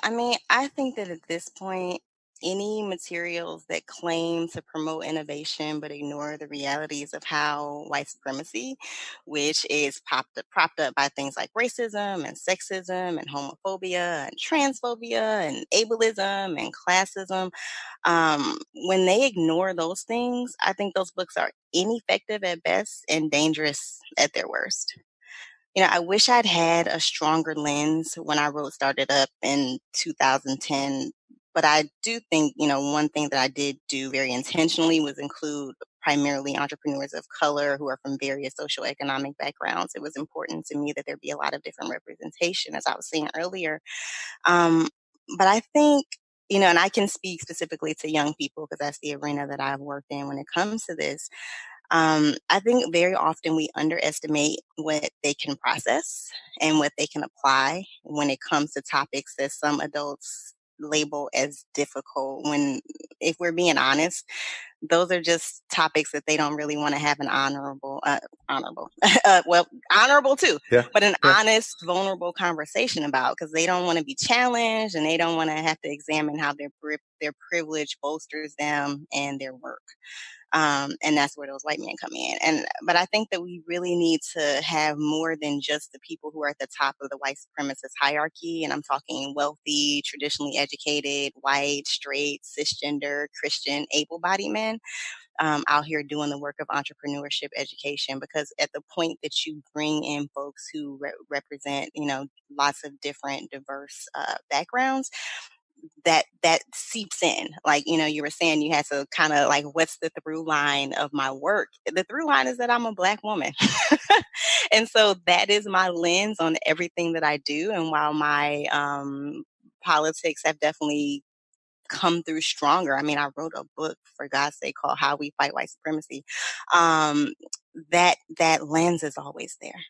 I mean, I think that at this point, any materials that claim to promote innovation but ignore the realities of how white supremacy, which is propped up by things like racism and sexism and homophobia and transphobia and ableism and classism, when they ignore those things, I think those books are ineffective at best and dangerous at their worst. I wish I'd had a stronger lens when I wrote Started Up in 2010. But I do think, one thing that I did do very intentionally was include primarily entrepreneurs of color who are from various socioeconomic backgrounds. It was important to me that there be a lot of different representation, as I was saying earlier. Um, but I think, and I can speak specifically to young people because that's the arena that I've worked in when it comes to this. I think very often we underestimate what they can process and what they can apply when it comes to topics that some adults label as difficult. When, if we're being honest, those are just topics that they don't really want to have an honorable, well, honorable too, Yeah, but an yeah. honest, vulnerable conversation about because they don't want to be challenged and they don't want to have to examine how their privilege bolsters them and their work. And that's where those white men come in. But I think that we really need to have more than just the people who are at the top of the white supremacist hierarchy. And I'm talking wealthy, traditionally educated, white, straight, cisgender, Christian, able-bodied men out here doing the work of entrepreneurship education. Because at the point that you bring in folks who represent, lots of different diverse backgrounds, that seeps in. Like, you were saying you had to kind of like, what's the through line of my work? The through line is that I'm a Black woman. And so that is my lens on everything that I do. And while my politics have definitely come through stronger, I mean, I wrote a book, for God's sake, called How We Fight White Supremacy. Um, that lens is always there.